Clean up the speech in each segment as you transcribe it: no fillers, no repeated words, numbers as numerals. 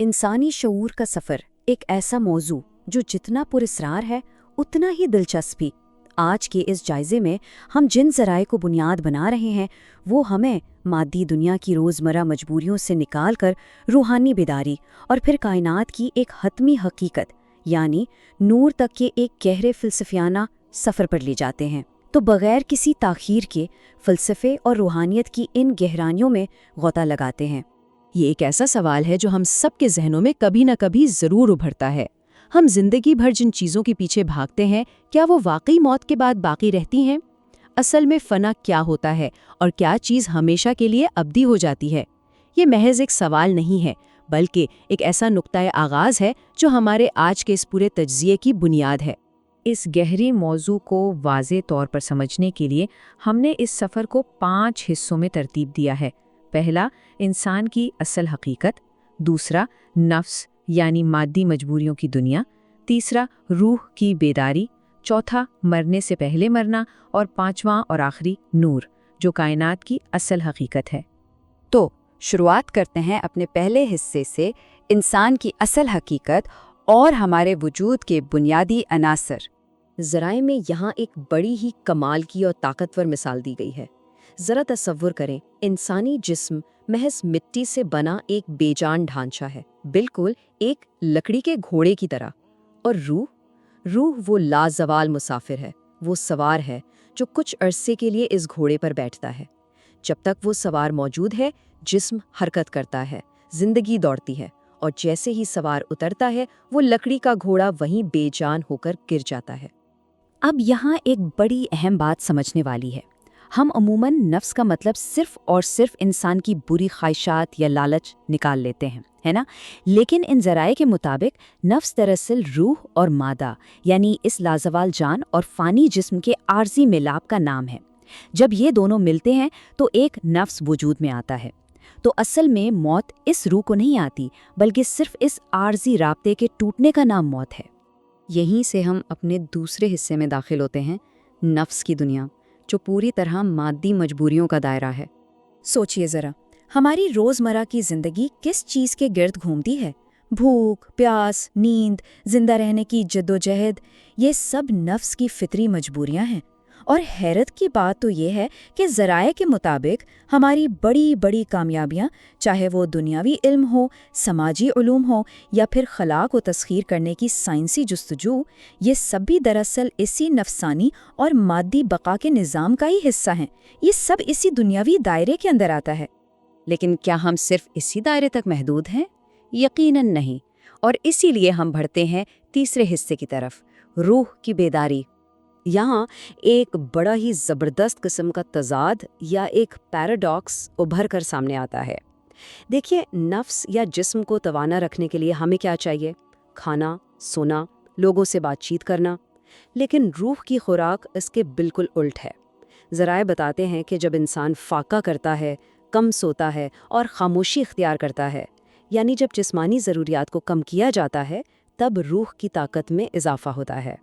انسانی شعور کا سفر ایک ایسا موضوع جو جتنا پراسرار ہے اتنا ہی دلچسپ بھی۔ آج کے اس جائزے میں ہم جن ذرائع کو بنیاد بنا رہے ہیں وہ ہمیں مادی دنیا کی روزمرہ مجبوریوں سے نکال کر روحانی بیداری اور پھر کائنات کی ایک حتمی حقیقت یعنی نور تک کے ایک گہرے فلسفیانہ سفر پر لے جاتے ہیں۔ تو بغیر کسی تاخیر کے فلسفے اور روحانیت کی ان گہرائیوں میں غوطہ لگاتے ہیں۔ یہ ایک ایسا سوال ہے جو ہم سب کے ذہنوں میں کبھی نہ کبھی ضرور ابھرتا ہے۔ ہم زندگی بھر جن چیزوں کے پیچھے بھاگتے ہیں کیا وہ واقعی موت کے بعد باقی رہتی ہیں؟ اصل میں فنا کیا ہوتا ہے اور کیا چیز ہمیشہ کے لیے ابدی ہو جاتی ہے؟ یہ محض ایک سوال نہیں ہے بلکہ ایک ایسا نقطۂ آغاز ہے جو ہمارے آج کے اس پورے تجزیے کی بنیاد ہے۔ اس گہری موضوع کو واضح طور پر سمجھنے کے لیے ہم نے اس سفر کو 5 حصوں میں ترتیب دیا ہے۔ پہلا، انسان کی اصل حقیقت۔ دوسرا، نفس یعنی مادی مجبوریوں کی دنیا۔ تیسرا، روح کی بیداری۔ چوتھا، مرنے سے پہلے مرنا۔ اور پانچواں اور آخری، نور، جو کائنات کی اصل حقیقت ہے۔ تو شروعات کرتے ہیں اپنے پہلے حصے سے، انسان کی اصل حقیقت اور ہمارے وجود کے بنیادی عناصر۔ ذرائع میں یہاں ایک بڑی ہی کمال کی اور طاقتور مثال دی گئی ہے۔ ذرا تصور کریں، انسانی جسم محض مٹی سے بنا ایک بے جان ڈھانچہ ہے، بالکل ایک لکڑی کے گھوڑے کی طرح۔ اور روح وہ لازوال مسافر ہے، وہ سوار ہے جو کچھ عرصے کے لیے اس گھوڑے پر بیٹھتا ہے۔ جب تک وہ سوار موجود ہے، جسم حرکت کرتا ہے، زندگی دوڑتی ہے، اور جیسے ہی سوار اترتا ہے وہ لکڑی کا گھوڑا وہیں بے جان ہو کر گر جاتا ہے۔ اب یہاں ایک بڑی اہم بات سمجھنے والی ہے۔ ہم عموماً نفس کا مطلب صرف اور صرف انسان کی بری خواہشات یا لالچ نکال لیتے ہیں، ہے نا؟ لیکن ان ذرائع کے مطابق نفس دراصل روح اور مادہ یعنی اس لازوال جان اور فانی جسم کے عارضی ملاپ کا نام ہے۔ جب یہ دونوں ملتے ہیں تو ایک نفس وجود میں آتا ہے۔ تو اصل میں موت اس روح کو نہیں آتی بلکہ صرف اس عارضی رابطے کے ٹوٹنے کا نام موت ہے۔ یہیں سے ہم اپنے دوسرے حصے میں داخل ہوتے ہیں، نفس کی دنیا، جو پوری طرح مادی مجبوریوں کا دائرہ ہے۔ سوچئے ذرا، ہماری روزمرہ کی زندگی کس چیز کے گرد گھومتی ہے؟ بھوک، پیاس، نیند، زندہ رہنے کی جدوجہد، یہ سب نفس کی فطری مجبوریاں ہیں۔ اور حیرت کی بات تو یہ ہے کہ ذرائع کے مطابق ہماری بڑی بڑی کامیابیاں، چاہے وہ دنیاوی علم ہو، سماجی علوم ہو یا پھر خلا کو تسخیر کرنے کی سائنسی جستجو، یہ سب بھی دراصل اسی نفسانی اور مادی بقا کے نظام کا ہی حصہ ہیں۔ یہ سب اسی دنیاوی دائرے کے اندر آتا ہے۔ لیکن کیا ہم صرف اسی دائرے تک محدود ہیں؟ یقیناً نہیں۔ اور اسی لیے ہم بڑھتے ہیں تیسرے حصے کی طرف، روح کی بیداری۔ یہاں ایک بڑا ہی زبردست قسم کا تضاد یا ایک پیراڈاکس ابھر کر سامنے آتا ہے۔ دیکھیے، نفس یا جسم کو توانا رکھنے کے لیے ہمیں کیا چاہیے؟ کھانا، سونا، لوگوں سے بات چیت کرنا۔ لیکن روح کی خوراک اس کے بالکل الٹ ہے۔ ذرائع بتاتے ہیں کہ جب انسان فاقہ کرتا ہے، کم سوتا ہے اور خاموشی اختیار کرتا ہے، یعنی جب جسمانی ضروریات کو کم کیا جاتا ہے، تب روح کی طاقت میں اضافہ ہوتا ہے۔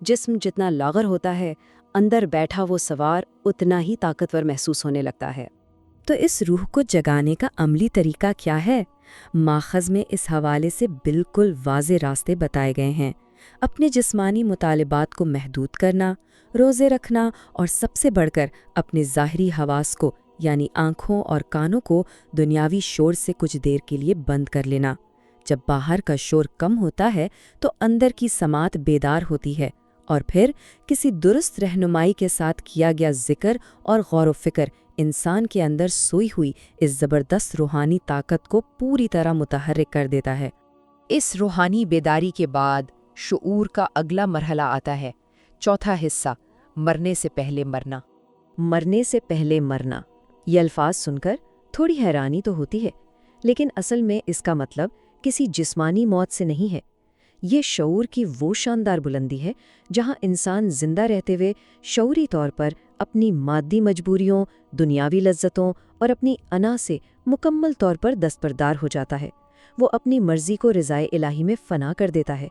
جسم جتنا لاغر ہوتا ہے، اندر بیٹھا وہ سوار اتنا ہی طاقتور محسوس ہونے لگتا ہے۔ تو اس روح کو جگانے کا عملی طریقہ کیا ہے؟ ماخذ میں اس حوالے سے بالکل واضح راستے بتائے گئے ہیں۔ اپنے جسمانی مطالبات کو محدود کرنا، روزے رکھنا، اور سب سے بڑھ کر اپنے ظاہری حواس کو یعنی آنکھوں اور کانوں کو دنیاوی شور سے کچھ دیر کے لیے بند کر لینا۔ جب باہر کا شور کم ہوتا ہے تو اندر کی سماعت بیدار ہوتی ہے، اور پھر کسی درست رہنمائی کے ساتھ کیا گیا ذکر اور غور و فکر انسان کے اندر سوئی ہوئی اس زبردست روحانی طاقت کو پوری طرح متحرک کر دیتا ہے۔ اس روحانی بیداری کے بعد شعور کا اگلا مرحلہ آتا ہے، چوتھا حصہ، مرنے سے پہلے مرنا۔ مرنے سے پہلے مرنا، یہ الفاظ سن کر تھوڑی حیرانی تو ہوتی ہے، لیکن اصل میں اس کا مطلب کسی جسمانی موت سے نہیں ہے۔ یہ شعور کی وہ شاندار بلندی ہے جہاں انسان زندہ رہتے ہوئے شعوری طور پر اپنی مادی مجبوریوں، دنیاوی لذتوں اور اپنی انا سے مکمل طور پر دستبردار ہو جاتا ہے۔ وہ اپنی مرضی کو رضائے الہی میں فنا کر دیتا ہے۔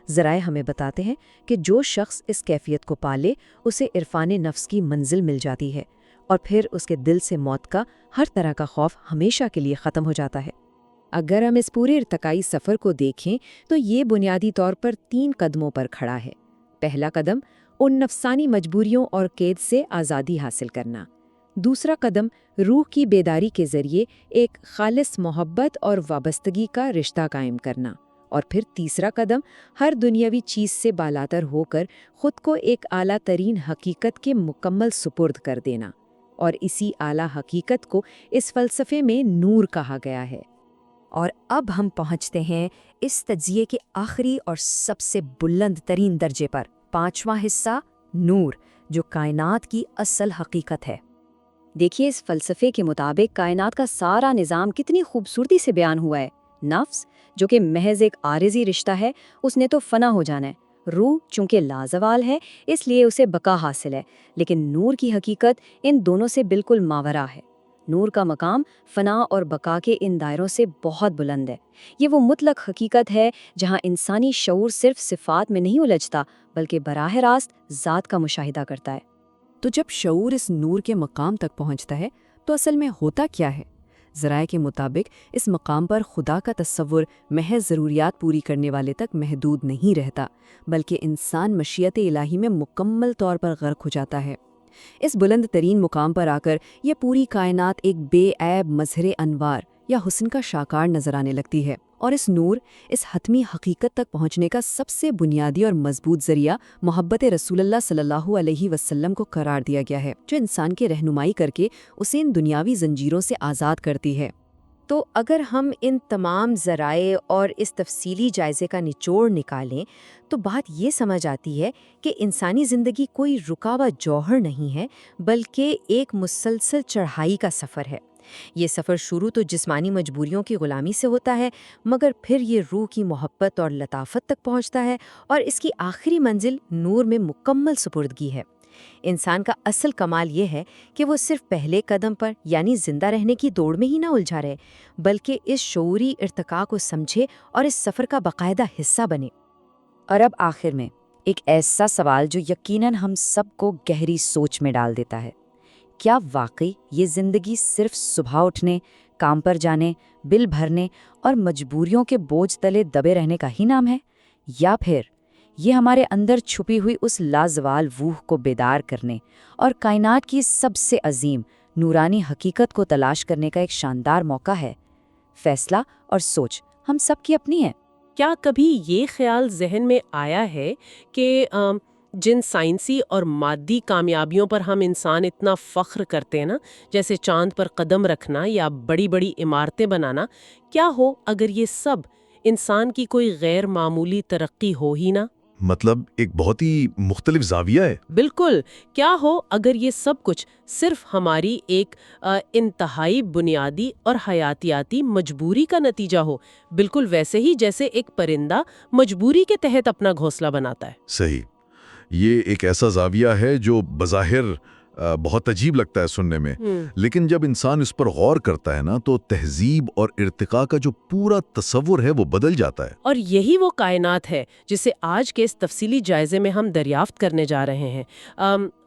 ذرائع ہمیں بتاتے ہیں کہ جو شخص اس کیفیت کو پالے اسے عرفان نفس کی منزل مل جاتی ہے، اور پھر اس کے دل سے موت کا ہر طرح کا خوف ہمیشہ کے لیے ختم ہو جاتا ہے۔ اگر ہم اس پورے ارتقائی سفر کو دیکھیں تو یہ بنیادی طور پر 3 قدموں پر کھڑا ہے۔ پہلا قدم ان نفسانی مجبوریوں اور قید سے آزادی حاصل کرنا۔ دوسرا قدم روح کی بیداری کے ذریعے ایک خالص محبت اور وابستگی کا رشتہ قائم کرنا۔ اور پھر تیسرا قدم ہر دنیاوی چیز سے بالاتر ہو کر خود کو ایک اعلیٰ ترین حقیقت کے مکمل سپرد کر دینا۔ اور اسی اعلیٰ حقیقت کو اس فلسفے میں نور کہا گیا ہے۔ اور اب ہم پہنچتے ہیں اس تجزیے کے آخری اور سب سے بلند ترین درجے پر، 5واں حصہ، نور، جو کائنات کی اصل حقیقت ہے۔ دیکھیے، اس فلسفے کے مطابق کائنات کا سارا نظام کتنی خوبصورتی سے بیان ہوا ہے۔ نفس، جو کہ محض ایک عارضی رشتہ ہے، اس نے تو فنا ہو جانا ہے۔ روح چونکہ لازوال ہے، اس لیے اسے بقا حاصل ہے، لیکن نور کی حقیقت ان دونوں سے بالکل ماورا ہے۔ نور کا مقام فنا اور بقا کے ان دائروں سے بہت بلند ہے۔ یہ وہ مطلق حقیقت ہے جہاں انسانی شعور صرف صفات میں نہیں الجھتا، بلکہ براہ راست ذات کا مشاہدہ کرتا ہے۔ تو جب شعور اس نور کے مقام تک پہنچتا ہے تو اصل میں ہوتا کیا ہے؟ ذرائع کے مطابق اس مقام پر خدا کا تصور محض ضروریات پوری کرنے والے تک محدود نہیں رہتا، بلکہ انسان مشیت الہی میں مکمل طور پر غرق ہو جاتا ہے۔ اس بلند ترین مقام پر آ کر یہ پوری کائنات ایک بے عیب مظہر انوار یا حسن کا شاکار نظر آنے لگتی ہے، اور اس نور، اس حتمی حقیقت تک پہنچنے کا سب سے بنیادی اور مضبوط ذریعہ محبت رسول اللہ صلی اللہ علیہ وسلم کو قرار دیا گیا ہے، جو انسان کی رہنمائی کر کے اسے ان دنیاوی زنجیروں سے آزاد کرتی ہے۔ تو اگر ہم ان تمام ذرائع اور اس تفصیلی جائزے کا نچوڑ نکالیں تو بات یہ سمجھ آتی ہے کہ انسانی زندگی کوئی رکا ہوا جوہر نہیں ہے، بلکہ ایک مسلسل چڑھائی کا سفر ہے۔ یہ سفر شروع تو جسمانی مجبوریوں کی غلامی سے ہوتا ہے، مگر پھر یہ روح کی محبت اور لطافت تک پہنچتا ہے، اور اس کی آخری منزل نور میں مکمل سپردگی ہے۔ انسان کا اصل کمال یہ ہے کہ وہ صرف پہلے قدم پر، یعنی زندہ رہنے کی دوڑ میں ہی نہ الجھا رہے، بلکہ اس شعوری ارتقاء کو سمجھے اور اس سفر کا باقاعدہ حصہ بنے۔ اور اب آخر میں ایک ایسا سوال جو یقیناً ہم سب کو گہری سوچ میں ڈال دیتا ہے۔ کیا واقعی یہ زندگی صرف صبح اٹھنے، کام پر جانے، بل بھرنے اور مجبوریوں کے بوجھ تلے دبے رہنے کا ہی نام ہے؟ یا پھر یہ ہمارے اندر چھپی ہوئی اس لازوال روح کو بیدار کرنے اور کائنات کی سب سے عظیم نورانی حقیقت کو تلاش کرنے کا ایک شاندار موقع ہے؟ فیصلہ اور سوچ ہم سب کی اپنی ہے۔ کیا کبھی یہ خیال ذہن میں آیا ہے کہ جن سائنسی اور مادی کامیابیوں پر ہم انسان اتنا فخر کرتے ہیں نا، جیسے چاند پر قدم رکھنا یا بڑی بڑی عمارتیں بنانا، کیا ہو اگر یہ سب انسان کی کوئی غیر معمولی ترقی ہو ہی نہ؟ مطلب ایک بہت ہی مختلف زاویہ ہے۔ بالکل، کیا ہو اگر یہ سب کچھ صرف ہماری ایک انتہائی بنیادی اور حیاتیاتی مجبوری کا نتیجہ ہو، بالکل ویسے ہی جیسے ایک پرندہ مجبوری کے تحت اپنا گھونسلہ بناتا ہے۔ صحیح، یہ ایک ایسا زاویہ ہے جو بظاہر بہت عجیب لگتا ہے سننے میں، لیکن جب انسان اس پر غور کرتا ہے نا تو تہذیب اور ارتقاء کا جو پورا تصور ہے وہ بدل جاتا ہے۔ اور یہی وہ کائنات ہے جسے آج کے اس تفصیلی جائزے میں ہم دریافت کرنے جا رہے ہیں۔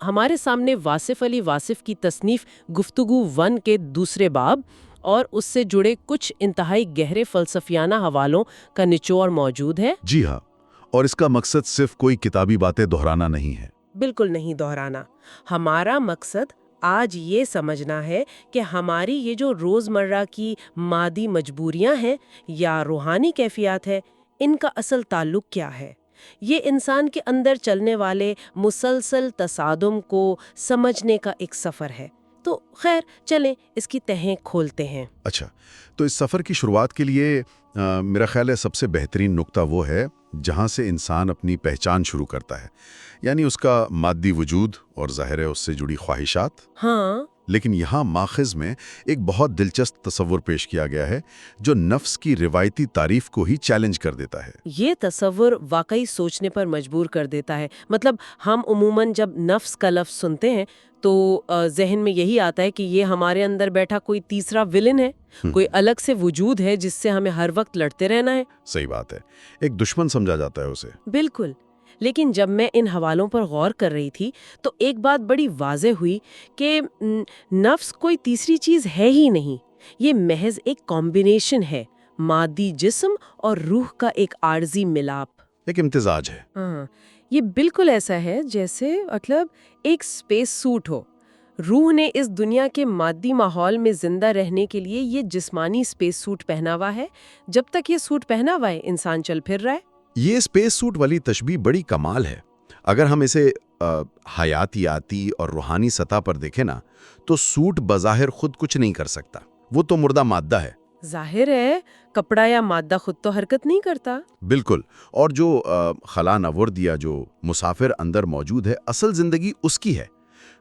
ہمارے سامنے واصف علی واصف کی تصنیف گفتگو 1 کے دوسرے باب اور اس سے جڑے کچھ انتہائی گہرے فلسفیانہ حوالوں کا نچوڑ موجود ہے۔ جی ہاں، اور اس کا مقصد صرف کوئی کتابی باتیں دہرانا نہیں ہے۔ بالکل نہیں دہرانا۔ ہمارا مقصد آج یہ سمجھنا ہے کہ ہماری یہ جو روزمرہ کی مادی مجبوریاں ہیں یا روحانی کیفیات ہے، ان کا اصل تعلق کیا ہے۔ یہ انسان کے اندر چلنے والے مسلسل تصادم کو سمجھنے کا ایک سفر ہے۔ تو خیر چلیں اس کی تہیں کھولتے ہیں۔ اچھا، تو اس سفر کی شروعات کے لیے میرا خیال ہے سب سے بہترین نقطہ وہ ہے جہاں سے انسان اپنی پہچان شروع کرتا ہے، یعنی اس کا مادی وجود اور ظاہر ہے اس سے جڑی خواہشات۔ ہاں، لیکن یہاں ماخذ میں ایک بہت دلچسپ تصور پیش کیا گیا ہے جو نفس کی روایتی تعریف کو ہی چیلنج کر دیتا ہے۔ یہ تصور واقعی سوچنے پر مجبور کر دیتا ہے۔ مطلب ہم عموماً جب نفس کا لفظ سنتے ہیں تو ذہن میں یہی آتا ہے کہ یہ ہمارے اندر بیٹھا کوئی تیسرا ولن ہے، کوئی الگ سے وجود ہے جس سے ہمیں ہر وقت لڑتے رہنا ہے۔ صحیح بات ہے، ایک دشمن سمجھا جاتا ہے اسے۔ بالکل، لیکن جب میں ان حوالوں پر غور کر رہی تھی تو ایک بات بڑی واضح ہوئی کہ نفس کوئی تیسری چیز ہے ہی نہیں، یہ محض ایک کمبینیشن ہے مادی جسم اور روح کا ایک عارضی ملاپ۔ ایک امتزاج ہے۔ ہاں، یہ بالکل ایسا ہے جیسے مطلب ایک اسپیس سوٹ ہو۔ روح نے اس دنیا کے مادی ماحول میں زندہ رہنے کے لیے یہ جسمانی اسپیس سوٹ پہنا ہوا ہے۔ جب تک یہ سوٹ پہنا ہوا ہے انسان چل پھر رہا ہے۔ یہ اسپیس سوٹ والی تشبیہ بڑی کمال ہے۔ اگر ہم اسے حیاتیاتی اور روحانی سطح پر دیکھیں نا، تو سوٹ بظاہر خود کچھ نہیں کر سکتا، وہ تو مردہ مادہ ہے۔ ظاہر ہے کپڑا یا مادہ خود تو حرکت نہیں کرتا۔ بالکل، اور جو خلا نورد یا جو مسافر اندر موجود ہے، اصل زندگی اس کی ہے۔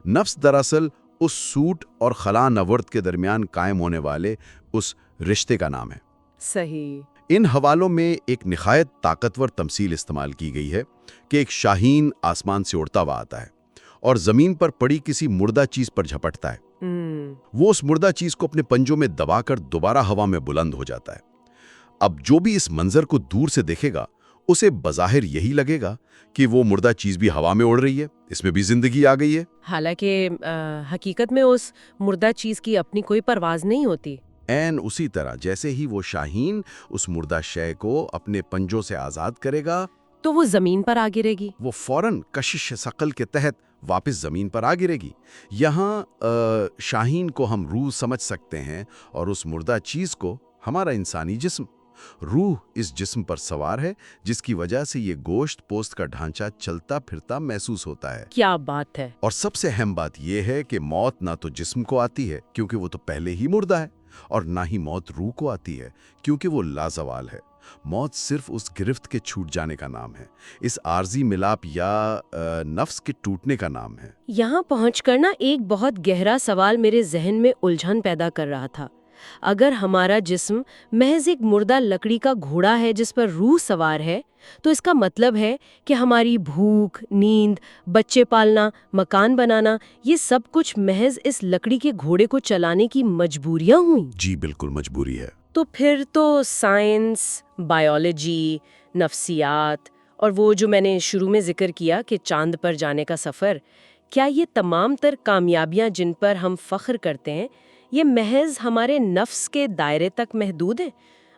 نفس دراصل اس سوٹ اور خلا نورد کے درمیان قائم ہونے والے اس رشتے کا نام ہے۔ صحیح۔ ان حوالوں میں ایک نہایت طاقتور تمثیل استعمال کی گئی ہے کہ ایک شاہین آسمان سے اڑتا ہوا آتا ہے اور زمین پر پڑی کسی مردہ چیز پر جھپٹتا ہے۔ وہ اس مردہ چیز کو اپنے پنجوں میں دبا کر دوبارہ ہوا میں بلند ہو جاتا ہے۔ اب جو بھی اس منظر کو دور سے دیکھے گا، اسے بظاہر یہی لگے گا کہ وہ مردہ چیز بھی ہوا میں اڑ رہی ہے، اس میں بھی زندگی آ گئی ہے۔ حالانکہ حقیقت میں اس مردہ چیز کی اپنی کوئی پرواز نہیں ہوتی۔ عین اسی طرح جیسے ہی وہ شاہین اس مردہ شے کو اپنے پنجوں سے آزاد کرے گا، تو وہ زمین پر آ گرے گی۔ وہ فوراً کشش ثقل کے تحت واپس زمین پر آ گرے گی۔ یہاں شاہین کو ہم روح سمجھ سکتے ہیں اور اس مردہ چیز کو ہمارا انسانی جسم۔ روح اس جسم پر سوار ہے، جس کی وجہ سے یہ گوشت پوست کا ڈھانچہ چلتا پھرتا محسوس ہوتا ہے۔ کیا بات ہے! اور سب سے اہم بات یہ ہے کہ موت نہ تو جسم کو آتی ہے کیونکہ وہ تو پہلے ہی مردہ ہے، اور نہ ہی موت روح کو آتی ہے کیونکہ وہ لازوال ہے۔ موت صرف اس گرفت کے چھوٹ جانے کا نام ہے، اس عارضی ملاپ یا نفس کے ٹوٹنے کا نام ہے۔ یہاں پہنچ کر نا ایک بہت گہرا سوال میرے ذہن میں الجھن پیدا کر رہا تھا۔ اگر ہمارا جسم محض ایک مردہ لکڑی کا گھوڑا ہے جس پر روح سوار ہے، تو اس کا مطلب ہے کہ ہماری بھوک، نیند، بچے پالنا، مکان بنانا، یہ سب کچھ محض اس لکڑی کے گھوڑے کو چلانے کی مجبوریاں ہوئیں۔ جی بالکل مجبوری ہے۔ تو پھر تو سائنس، بائیولوجی، نفسیات اور وہ جو میں نے شروع میں ذکر کیا کہ چاند پر جانے کا سفر، کیا یہ تمام تر کامیابیاں جن پر ہم فخر کرتے ہیں، یہ محض ہمارے نفس کے دائرے تک محدود ہیں؟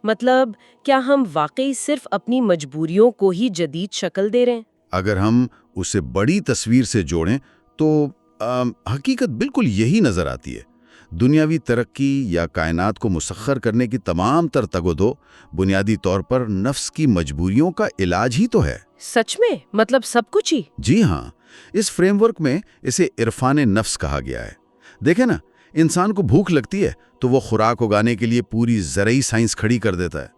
مطلب کیا ہم واقعی صرف اپنی مجبوریوں کو ہی جدید شکل دے رہے ہیں؟ اگر ہم اسے بڑی تصویر سے جوڑیں تو حقیقت بالکل یہی نظر آتی ہے۔ دنیاوی ترقی یا کائنات کو مسخر کرنے کی تمام تر تگ و دو بنیادی طور پر نفس کی مجبوریوں کا علاج ہی تو ہے۔ سچ میں؟ مطلب سب کچھ ہی؟ جی ہاں، اس فریم ورک میں اسے عرفان نفس کہا گیا ہے۔ دیکھیں نا، انسان کو بھوک لگتی ہے تو وہ خوراک اگانے کے لیے پوری زرعی سائنس کھڑی کر دیتا ہے۔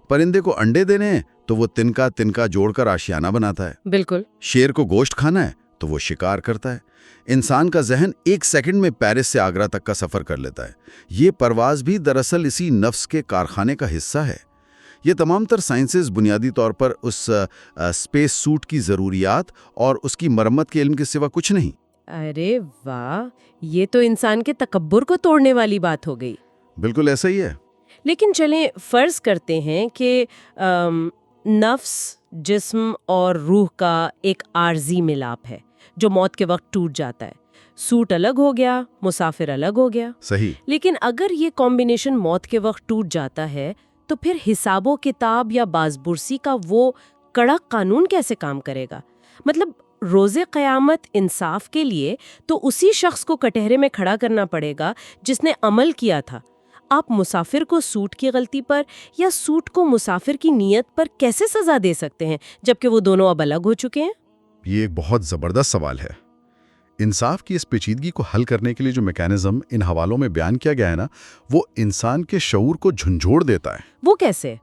پرندے کو انڈے دینے ہیں تو وہ تنکا تنکا جوڑ کر آشیانہ بناتا ہے۔ بالکل۔ شیر کو گوشت کھانا ہے تو وہ شکار کرتا ہے۔ انسان کا ذہن ایک سیکنڈ میں پیرس سے آگرہ تک کا سفر کر لیتا ہے۔ یہ پرواز بھی دراصل اسی نفس کے کارخانے کا حصہ ہے۔ یہ تمام تر سائنسز بنیادی طور پر اس اسپیس سوٹ کی ضروریات اور اس کی مرمت کے علم کے سوا کچھ نہیں۔ ارے واہ، یہ تو انسان کے تکبر کو توڑنے والی بات ہو گئی۔ بالکل ایسا ہی ہے۔ لیکن چلیں فرض کرتے ہیں کہ نفس، جسم اور روح کا ایک عارضی ملاپ ہے جو موت کے وقت ٹوٹ جاتا ہے۔ سوٹ الگ ہو گیا، مسافر الگ ہو گیا۔ صحیح۔ لیکن اگر یہ کمبینیشن موت کے وقت ٹوٹ جاتا ہے تو پھر حساب و کتاب یا بازپرسی کا وہ کڑک قانون کیسے کام کرے گا؟ مطلب روز قیامت انصاف کے لیے تو اسی شخص کو کٹہرے میں کھڑا کرنا پڑے گا جس نے عمل کیا تھا۔ آپ مسافر کو سوٹ کی غلطی پر یا سوٹ کو مسافر کی نیت پر کیسے سزا دے سکتے ہیں جبکہ وہ دونوں اب الگ ہو چکے ہیں؟ یہ ایک بہت زبردست سوال ہے۔ انصاف کی اس پیچیدگی کو حل کرنے کے لیے جو میکانزم ان حوالوں میں بیان کیا گیا ہے نا، وہ انسان کے شعور کو جھنجھوڑ دیتا ہے۔ وہ کیسے؟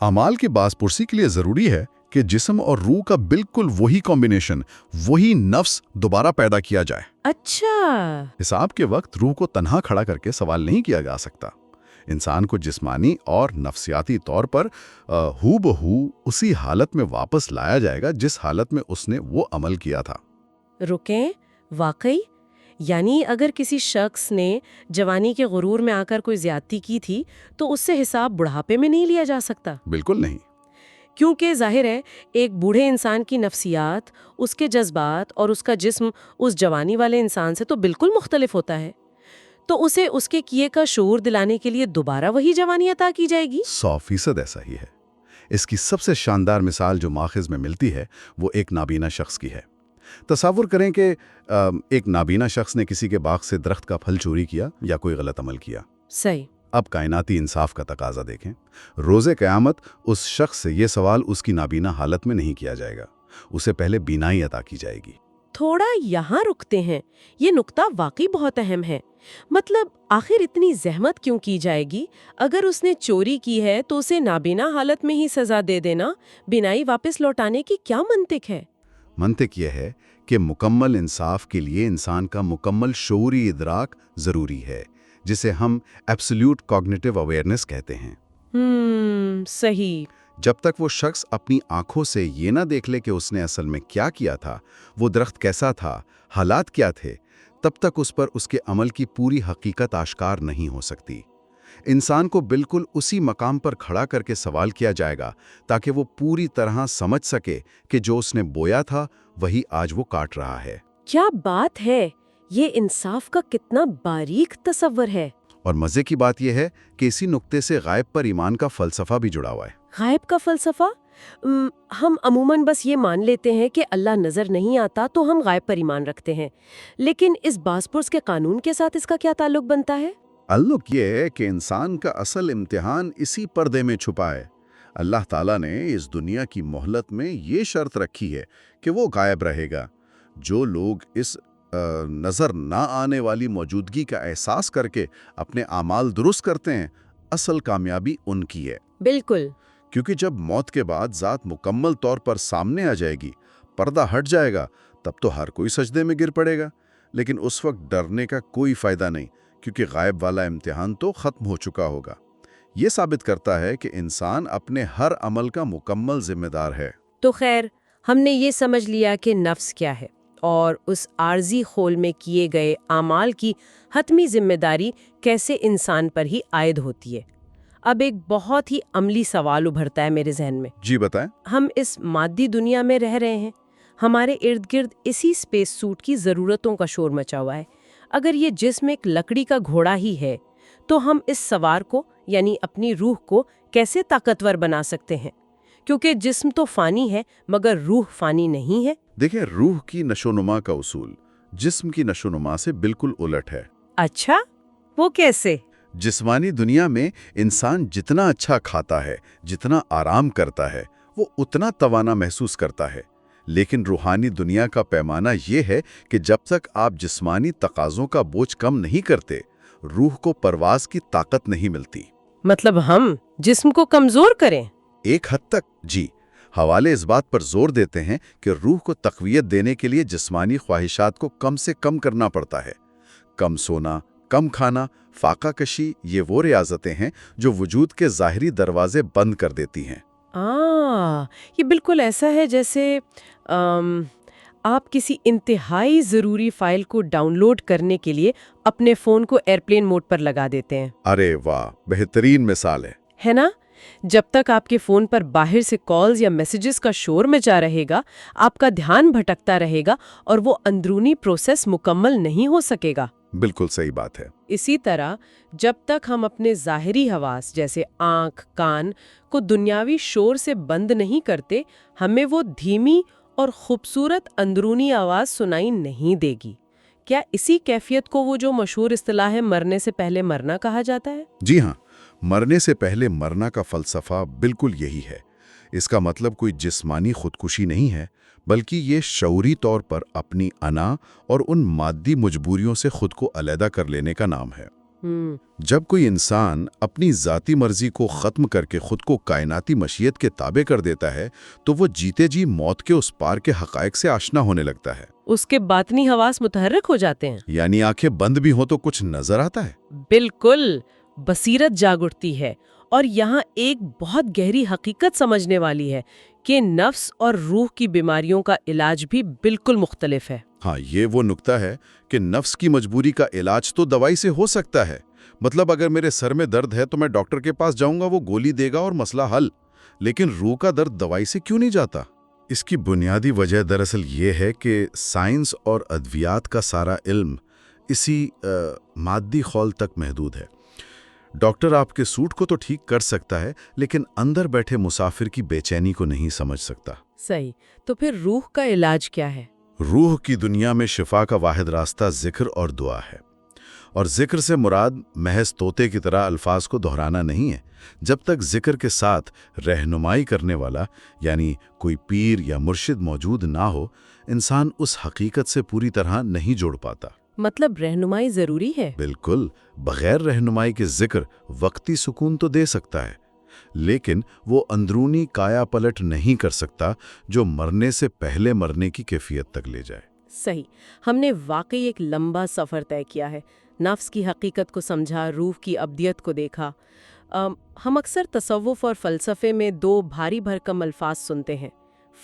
اعمال کی بازپرسی کے لیے ضروری ہے کہ جسم اور روح کا بالکل وہی کمبینیشن، وہی نفس دوبارہ پیدا کیا جائے۔ اچھا۔ حساب کے وقت روح کو تنہا کھڑا کر کے سوال نہیں کیا جا سکتا۔ انسان کو جسمانی اور نفسیاتی طور پر ہو بہو اسی حالت میں واپس لایا جائے گا جس حالت میں اس نے وہ عمل کیا تھا۔ رکیں، واقعی؟ یعنی اگر کسی شخص نے جوانی کے غرور میں آ کر کوئی زیادتی کی تھی تو اس سے حساب بڑھاپے میں نہیں لیا جا سکتا؟ بالکل نہیں۔ کیونکہ ظاہر ہے ایک بوڑھے انسان کی نفسیات، اس کے جذبات اور اس کا جسم اس جوانی والے انسان سے تو بالکل مختلف ہوتا ہے۔ تو اسے اس کے کیے کا شعور دلانے کے لیے دوبارہ وہی جوانی عطا کی جائے گی؟ 100% ایسا ہی ہے۔ اس کی سب سے شاندار مثال جو ماخذ میں ملتی ہے وہ ایک نابینا شخص کی ہے۔ تصور کریں کہ ایک نابینا شخص نے کسی کے باغ سے درخت کا پھل چوری کیا یا کوئی غلط عمل کیا۔ صحیح۔ اب کائناتی انصاف کا تقاضا دیکھیں۔ روز قیامت اس شخص سے یہ سوال اس کی نابینا حالت میں نہیں کیا جائے گا، اسے پہلے بینائی عطا کی جائے گی۔ تھوڑا یہاں رکتے ہیں، یہ نقطہ واقعی بہت اہم ہے۔ مطلب آخر اتنی زحمت کیوں کی جائے گی؟ اگر اس نے چوری کی ہے تو اسے نابینا حالت میں ہی سزا دے دینا، بینائی واپس لوٹانے کی کیا منطق ہے؟ منطق یہ ہے کہ مکمل انصاف کے لیے انسان کا مکمل شعوری ادراک ضروری ہے، جسے ہم ایبسلیوٹ کوگنیٹو اویئرنیس کہتے ہیں۔ صحیح۔ جب تک وہ شخص اپنی آنکھوں سے یہ نہ دیکھ لے کہ اس نے اصل میں کیا کیا تھا، وہ درخت کیسا تھا، حالات کیا تھے، تب تک اس پر اس کے عمل کی پوری حقیقت آشکار نہیں ہو سکتی۔ انسان کو بالکل اسی مقام پر کھڑا کر کے سوال کیا جائے گا تاکہ وہ پوری طرح سمجھ سکے کہ جو اس نے بویا تھا وہی آج وہ کاٹ رہا ہے۔ کیا بات ہے! یہ انصاف کا کتنا باریک تصور ہے۔ اور مزے کی بات یہ ہے کہ اسی نقطے سے غائب پر ایمان کا فلسفہ بھی جڑا ہوا ہے۔ غائب کا فلسفہ؟ ہم عموماً بس یہ مان لیتے ہیں کہ اللہ نظر نہیں آتا تو ہم غائب پر ایمان رکھتے ہیں، لیکن اس باز پرس کے قانون کے ساتھ اس کا کیا تعلق بنتا ہے؟ تعلق یہ ہے کہ انسان کا اصل امتحان اسی پردے میں چھپا ہے۔ اللہ تعالیٰ نے اس دنیا کی مہلت میں یہ شرط رکھی ہے کہ وہ غائب رہے گا۔ جو لوگ اس نظر نہ آنے والی موجودگی کا احساس کر کے اپنے اعمال درست کرتے ہیں، اصل کامیابی ان کی ہے۔ بالکل۔ کیونکہ جب موت کے بعد ذات مکمل طور پر سامنے آ جائے گی، پردہ ہٹ جائے گا، تب تو ہر کوئی سجدے میں گر پڑے گا۔ لیکن اس وقت ڈرنے کا کوئی فائدہ نہیں، کیونکہ غائب والا امتحان تو ختم ہو چکا ہوگا۔ یہ ثابت کرتا ہے کہ انسان اپنے ہر عمل کا مکمل ذمہ دار ہے۔ تو خیر، ہم نے یہ سمجھ لیا کہ نفس کیا ہے اور اس عارضی خول میں کیے گئے اعمال کی حتمی ذمہ داری کیسے انسان پر ہی عائد ہوتی ہے۔ اب ایک بہت ہی عملی سوال ابھرتا ہے میرے ذہن میں۔ جی بتائیں۔ ہم اس مادی دنیا میں رہ رہے ہیں، ہمارے ارد گرد اسی اسپیس سوٹ کی ضرورتوں کا شور مچا ہوا ہے۔ اگر یہ جسم ایک لکڑی کا گھوڑا ہی ہے تو ہم اس سوار کو یعنی اپنی روح کو کیسے طاقتور بنا سکتے ہیں؟ کیونکہ جسم تو فانی ہے مگر روح فانی نہیں ہے۔ دیکھیں، روح کی نشو نما کا اصول جسم کی نشو نما سے بالکل الٹ ہے۔ اچھا، وہ کیسے؟ جسمانی دنیا میں انسان جتنا اچھا کھاتا ہے، جتنا آرام کرتا ہے، وہ اتنا توانا محسوس کرتا ہے۔ لیکن روحانی دنیا کا پیمانہ یہ ہے کہ جب تک آپ جسمانی تقاضوں کا بوجھ کم نہیں کرتے، روح کو پرواز کی طاقت نہیں ملتی۔ مطلب ہم جسم کو کمزور کریں؟ ایک حد تک جی۔ حوالے اس بات پر زور دیتے ہیں کہ روح کو تقویت دینے کے لیے جسمانی خواہشات کو کم سے کم کرنا پڑتا ہے۔ کم سونا، کم کھانا، فاقہ کشی، یہ وہ ریاضتیں ہیں جو وجود کے ظاہری دروازے بند کر دیتی ہیں۔ یہ بالکل ایسا ہے جیسے آپ کسی انتہائی ضروری فائل کو ڈاؤن لوڈ کرنے کے لیے اپنے فون کو ایئرپلین موڈ پر لگا دیتے ہیں۔ ارے واہ، بہترین مثال ہے نا؟ جب تک آپ کے فون پر باہر سے کالز یا میسیجز کا شور مچا رہے گا، آپ کا دھیان بھٹکتا رہے گا اور وہ اندرونی پروسیس مکمل نہیں ہو سکے گا۔ بالکل صحیح بات ہے۔ اسی طرح جب تک ہم اپنے ظاہری حواس جیسے آنکھ، کان کو دنیاوی شور سے بند نہیں کرتے، ہمیں وہ دھیمی اور خوبصورت اندرونی آواز سنائی نہیں دے گی۔ کیا اسی کیفیت کو وہ جو مشہور اصطلاح ہے مرنے سے پہلے مرنا کہا جاتا ہے؟ جی ہاں، مرنے سے پہلے مرنا کا فلسفہ بالکل یہی ہے۔ اس کا مطلب کوئی جسمانی خودکشی نہیں ہے، بلکہ یہ شعوری طور پر اپنی انا اور ان مادی مجبوریوں سے خود کو علیحدہ کر لینے کا نام ہے۔ جب کوئی انسان اپنی ذاتی مرضی کو ختم کر کے خود کو کائناتی مشیت کے تابع کر دیتا ہے تو وہ جیتے جی موت کے اس پار کے حقائق سے آشنا ہونے لگتا ہے۔ اس کے باطنی حواس متحرک ہو جاتے ہیں، یعنی آنکھیں بند بھی ہوں تو کچھ نظر آتا ہے۔ بالکل، بصیرت جاگ اٹھتی ہے۔ اور یہاں ایک بہت گہری حقیقت سمجھنے والی ہے کہ نفس اور روح کی بیماریوں کا علاج بھی بالکل مختلف ہے۔ ہاں، یہ وہ نقطہ ہے کہ نفس کی مجبوری کا علاج تو دوائی سے ہو سکتا ہے۔ مطلب اگر میرے سر میں درد ہے تو میں ڈاکٹر کے پاس جاؤں گا، وہ گولی دے گا اور مسئلہ حل۔ لیکن روح کا درد دوائی سے کیوں نہیں جاتا؟ اس کی بنیادی وجہ دراصل یہ ہے کہ سائنس اور ادویات کا سارا علم اسی مادی خول تک محدود ہے۔ ڈاکٹر آپ کے سوٹ کو تو ٹھیک کر سکتا ہے، لیکن اندر بیٹھے مسافر کی بے چینی کو نہیں سمجھ سکتا۔ صحیح، تو پھر روح کا علاج کیا ہے؟ روح کی دنیا میں شفا کا واحد راستہ ذکر اور دعا ہے، اور ذکر سے مراد محض طوطے کی طرح الفاظ کو دہرانا نہیں ہے۔ جب تک ذکر کے ساتھ رہنمائی کرنے والا یعنی کوئی پیر یا مرشد موجود نہ ہو، انسان اس حقیقت سے پوری طرح نہیں جوڑ پاتا۔ مطلب رہنمائی ضروری ہے؟ بالکل، بغیر رہنمائی کے ذکر وقتی سکون تو دے سکتا ہے، لیکن وہ اندرونی کایا پلٹ نہیں کر سکتا جو مرنے سے پہلے مرنے کی کیفیت تک لے جائے۔ صحیح، ہم نے واقعی ایک لمبا سفر طے کیا ہے، نفس کی حقیقت کو سمجھا، روح کی ابدیت کو دیکھا۔ ہم اکثر تصوف اور فلسفے میں دو بھاری بھرکم الفاظ سنتے ہیں،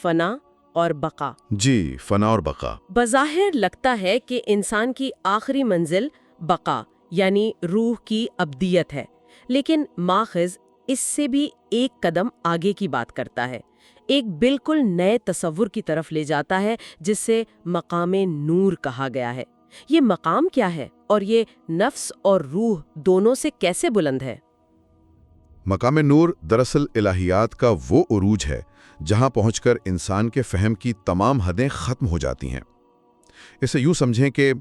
فنا اور بقا۔ جی، فنا اور بقا۔ بظاہر لگتا ہے کہ انسان کی آخری منزل بقا یعنی روح کی ابدیت ہے، لیکن ماخذ اس سے بھی ایک قدم آگے کی بات کرتا ہے، ایک بالکل نئے تصور کی طرف لے جاتا ہے جسے مقام نور کہا گیا ہے۔ یہ مقام کیا ہے اور یہ نفس اور روح دونوں سے کیسے بلند ہے؟ مقام نور دراصل الہیات کا وہ عروج ہے جہاں پہنچ کر انسان کے فہم کی تمام حدیں ختم ہو جاتی ہیں۔ اسے یوں سمجھیں کہ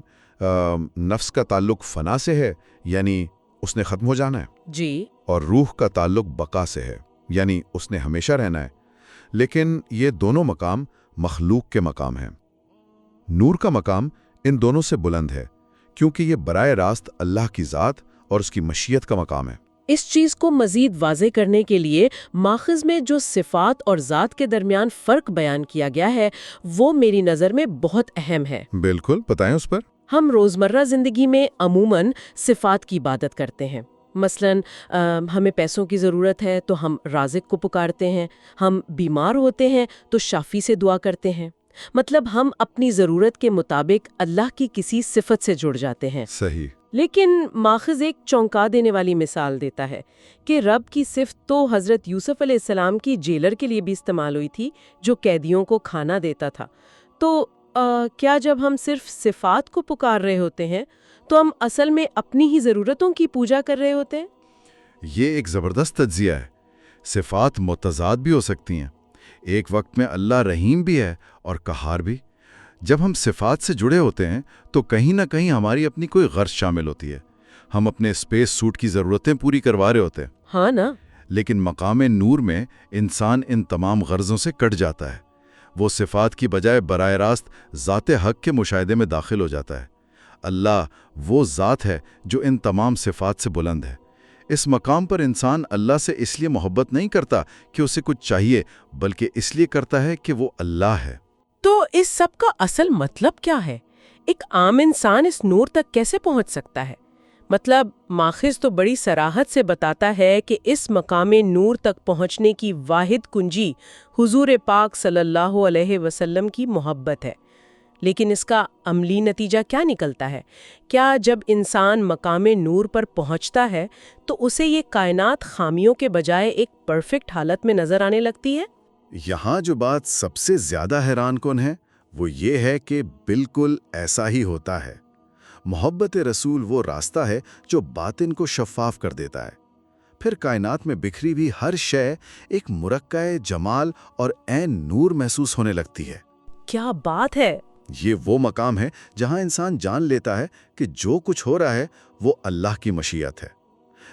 نفس کا تعلق فنا سے ہے، یعنی اس نے ختم ہو جانا ہے، جی، اور روح کا تعلق بقا سے ہے، یعنی اس نے ہمیشہ رہنا ہے۔ لیکن یہ دونوں مقام مخلوق کے مقام ہیں۔ نور کا مقام ان دونوں سے بلند ہے کیونکہ یہ براہ راست اللہ کی ذات اور اس کی مشیت کا مقام ہے۔ اس چیز کو مزید واضح کرنے کے لیے ماخذ میں جو صفات اور ذات کے درمیان فرق بیان کیا گیا ہے وہ میری نظر میں بہت اہم ہے۔ بالکل، بتائیں اس پر۔ ہم روزمرہ زندگی میں عموماً صفات کی عبادت کرتے ہیں۔ مثلاً ہمیں پیسوں کی ضرورت ہے تو ہم رازق کو پکارتے ہیں، ہم بیمار ہوتے ہیں تو شافی سے دعا کرتے ہیں۔ مطلب ہم اپنی ضرورت کے مطابق اللہ کی کسی صفت سے جڑ جاتے ہیں۔ صحیح۔ لیکن ماخذ ایک چونکا دینے والی مثال دیتا ہے کہ رب کی صفت تو حضرت یوسف علیہ السلام کی جیلر کے لیے بھی استعمال ہوئی تھی جو قیدیوں کو کھانا دیتا تھا۔ تو کیا جب ہم صرف صفات کو پکار رہے ہوتے ہیں تو ہم اصل میں اپنی ہی ضرورتوں کی پوجا کر رہے ہوتے ہیں؟ یہ ایک زبردست تجزیہ ہے۔ صفات متضاد بھی ہو سکتی ہیں۔ ایک وقت میں اللہ رحیم بھی ہے اور قہار بھی۔ جب ہم صفات سے جڑے ہوتے ہیں تو کہیں نہ کہیں ہماری اپنی کوئی غرض شامل ہوتی ہے۔ ہم اپنے اسپیس سوٹ کی ضرورتیں پوری کروا رہے ہوتے ہیں۔ ہاں نا؟ لیکن مقام نور میں انسان ان تمام غرضوں سے کٹ جاتا ہے۔ وہ صفات کی بجائے براہ راست ذات حق کے مشاہدے میں داخل ہو جاتا ہے۔ اللہ وہ ذات ہے جو ان تمام صفات سے بلند ہے۔ اس مقام پر انسان اللہ سے اس لیے محبت نہیں کرتا کہ اسے کچھ چاہیے، بلکہ اس لیے کرتا ہے کہ وہ اللہ ہے۔ تو اس سب کا اصل مطلب کیا ہے؟ ایک عام انسان اس نور تک کیسے پہنچ سکتا ہے؟ مطلب ماخذ تو بڑی صراحت سے بتاتا ہے کہ اس مقام نور تک پہنچنے کی واحد کنجی حضور پاک صلی اللہ علیہ وسلم کی محبت ہے۔ لیکن اس کا عملی نتیجہ کیا نکلتا ہے؟ کیا جب انسان مقام نور پر پہنچتا ہے تو اسے یہ کائنات خامیوں کے بجائے ایک پرفیکٹ حالت میں نظر آنے لگتی ہے؟ یہاں جو بات سب سے زیادہ حیران کن ہے وہ یہ ہے کہ بالکل ایسا ہی ہوتا ہے۔ محبت رسول وہ راستہ ہے جو باطن کو شفاف کر دیتا ہے۔ پھر کائنات میں بکھری بھی ہر شے ایک مرکع جمال اور عین نور محسوس ہونے لگتی ہے۔ کیا بات ہے! یہ وہ مقام ہے جہاں انسان جان لیتا ہے کہ جو کچھ ہو رہا ہے وہ اللہ کی مشیت ہے۔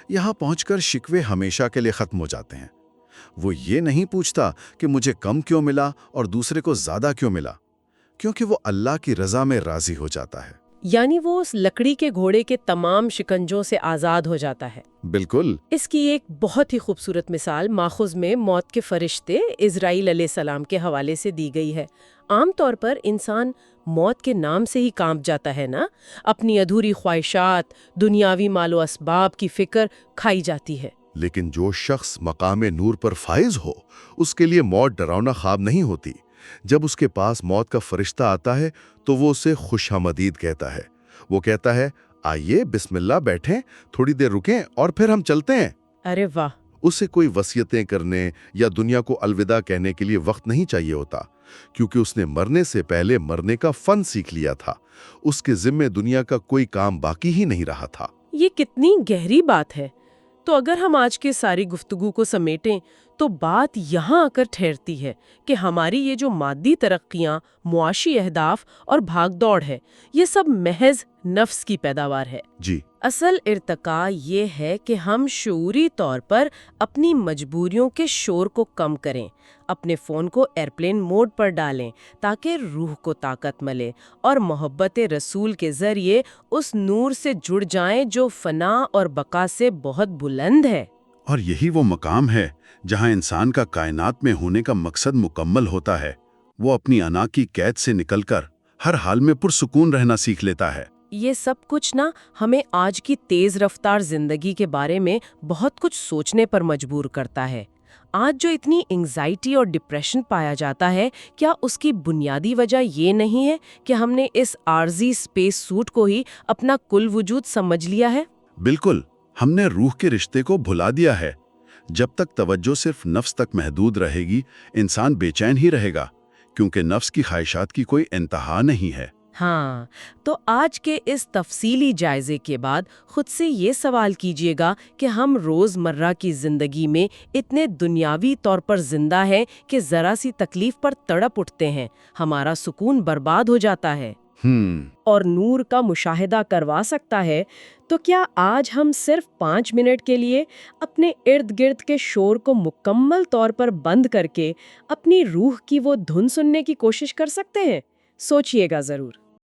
یہاں پہنچ کر شکوے ہمیشہ کے لیے ختم ہو جاتے ہیں۔ وہ یہ نہیں پوچھتا کہ مجھے کم کیوں ملا اور دوسرے کو زیادہ کیوں ملا، کیونکہ وہ اللہ کی رضا میں راضی ہو جاتا ہے۔ یعنی وہ اس لکڑی کے گھوڑے کے تمام شکنجوں سے آزاد ہو جاتا ہے۔ بالکل۔ اس کی ایک بہت ہی خوبصورت مثال ماخذ میں موت کے فرشتے عزرائیل علیہ السلام کے حوالے سے دی گئی ہے۔ عام طور پر انسان موت کے نام سے ہی کانپ جاتا ہے نا، اپنی ادھوری خواہشات، دنیاوی مال و اسباب کی فکر کھائی جاتی ہے۔ لیکن جو شخص مقام نور پر فائز ہو، اس کے لیے موت ڈراؤنا خواب نہیں ہوتی۔ جب اس کے پاس موت کا فرشتہ آتا ہے تو وہ اسے خوش آمدید کہتا ہے۔ وہ کہتا ہے، آئیے بسم اللہ بیٹھیں، تھوڑی دیر رکیں اور پھر ہم چلتے ہیں۔ ارے واہ! اسے کوئی وصیتیں کرنے یا دنیا کو الوداع کہنے کے لیے وقت نہیں چاہیے ہوتا، کیونکہ اس نے مرنے سے پہلے مرنے کا فن سیکھ لیا تھا۔ اس کے ذمے دنیا کا کوئی کام باقی ہی نہیں رہا تھا۔ یہ کتنی گہری بات ہے۔ تو اگر ہم آج کے ساری گفتگو کو سمیٹیں تو بات یہاں آ کر ٹھہرتی ہے کہ ہماری یہ جو مادی ترقیاں، معاشی اہداف اور بھاگ دوڑ ہے، یہ سب محض نفس کی پیداوار ہے۔ جی، اصل ارتقاء یہ ہے کہ ہم شعوری طور پر اپنی مجبوریوں کے شور کو کم کریں، اپنے فون کو ایئرپلین موڈ پر ڈالیں تاکہ روح کو طاقت ملے، اور محبت رسول کے ذریعے اس نور سے جڑ جائیں جو فنا اور بقا سے بہت بلند ہے۔ اور یہی وہ مقام ہے جہاں انسان کا کائنات میں ہونے کا مقصد مکمل ہوتا ہے۔ وہ اپنی انا کی قید سے نکل کر ہر حال میں پرسکون رہنا سیکھ لیتا ہے۔ یہ سب کچھ نا ہمیں آج کی تیز رفتار زندگی کے بارے میں بہت کچھ سوچنے پر مجبور کرتا ہے۔ آج جو اتنی انگزائٹی اور ڈپریشن پایا جاتا ہے، کیا اس کی بنیادی وجہ یہ نہیں ہے کہ ہم نے اس عارضی اسپیس سوٹ کو ہی اپنا کل وجود سمجھ لیا ہے؟ بالکل، ہم نے روح کے رشتے کو بھلا دیا ہے۔ جب تک توجہ صرف نفس تک محدود رہے گی، انسان بے چین ہی رہے گا، کیونکہ نفس کی خواہشات کی کوئی انتہا نہیں ہے۔ ہاں، تو آج کے اس تفصیلی جائزے کے بعد خود سے یہ سوال کیجئے گا کہ ہم روز مرہ کی زندگی میں اتنے دنیاوی طور پر زندہ ہیں کہ ذرا سی تکلیف پر تڑپ اٹھتے ہیں، ہمارا سکون برباد ہو جاتا ہے اور نور کا مشاہدہ کروا سکتا ہے۔ تو کیا آج ہم صرف 5 منٹ کے لیے اپنے ارد گرد کے شور کو مکمل طور پر بند کر کے اپنی روح کی وہ دھن سننے کی کوشش کر سکتے ہیں؟ سوچئے گا ضرور۔